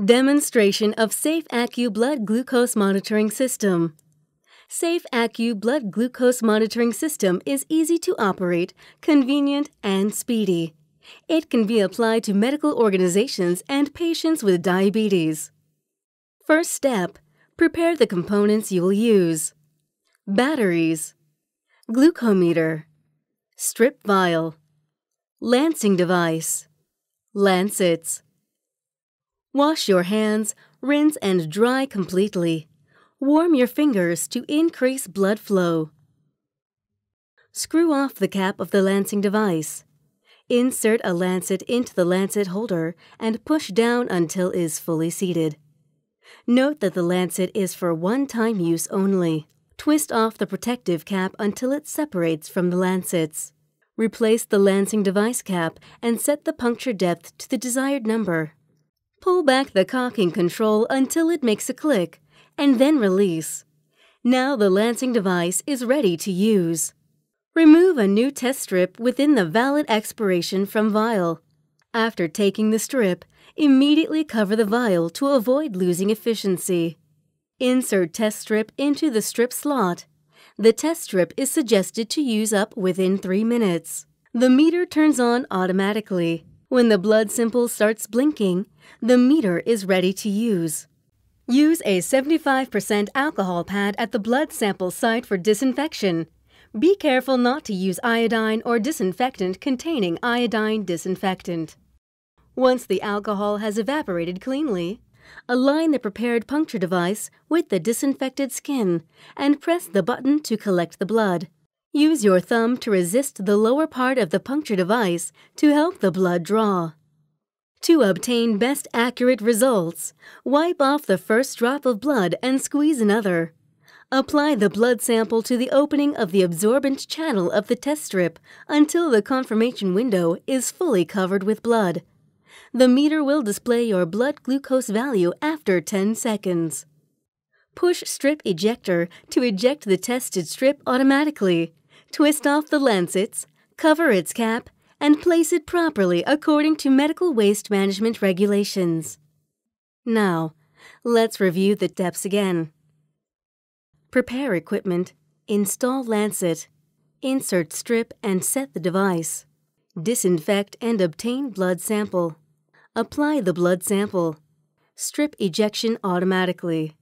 Demonstration of Safe Accu Blood Glucose Monitoring System. Safe Accu Blood Glucose Monitoring System is easy to operate, convenient, and speedy. It can be applied to medical organizations and patients with diabetes. First step, prepare the components you will use. Batteries, glucometer, strip vial, lancing device, lancets. Wash your hands, rinse and dry completely. Warm your fingers to increase blood flow. Screw off the cap of the lancing device. Insert a lancet into the lancet holder and push down until it is fully seated. Note that the lancet is for one-time use only. Twist off the protective cap until it separates from the lancets. Replace the lancing device cap and set the puncture depth to the desired number. Pull back the cocking control until it makes a click, and then release. Now the lancing device is ready to use. Remove a new test strip within the valid expiration from vial. After taking the strip, immediately cover the vial to avoid losing efficiency. Insert test strip into the strip slot. The test strip is suggested to use up within 3 minutes. The meter turns on automatically. When the blood sample starts blinking, the meter is ready to use. Use a 75% alcohol pad at the blood sample site for disinfection. Be careful not to use iodine or disinfectant containing iodine disinfectant. Once the alcohol has evaporated cleanly, align the prepared puncture device with the disinfected skin and press the button to collect the blood. Use your thumb to resist the lower part of the puncture device to help the blood draw. To obtain best accurate results, wipe off the first drop of blood and squeeze another. Apply the blood sample to the opening of the absorbent channel of the test strip until the confirmation window is fully covered with blood. The meter will display your blood glucose value after 10 seconds. Push strip ejector to eject the tested strip automatically. Twist off the lancets, cover its cap, and place it properly according to medical waste management regulations. Now, let's review the steps again. Prepare equipment, install lancet, insert strip and set the device. Disinfect and obtain blood sample. Apply the blood sample. Strip ejection automatically.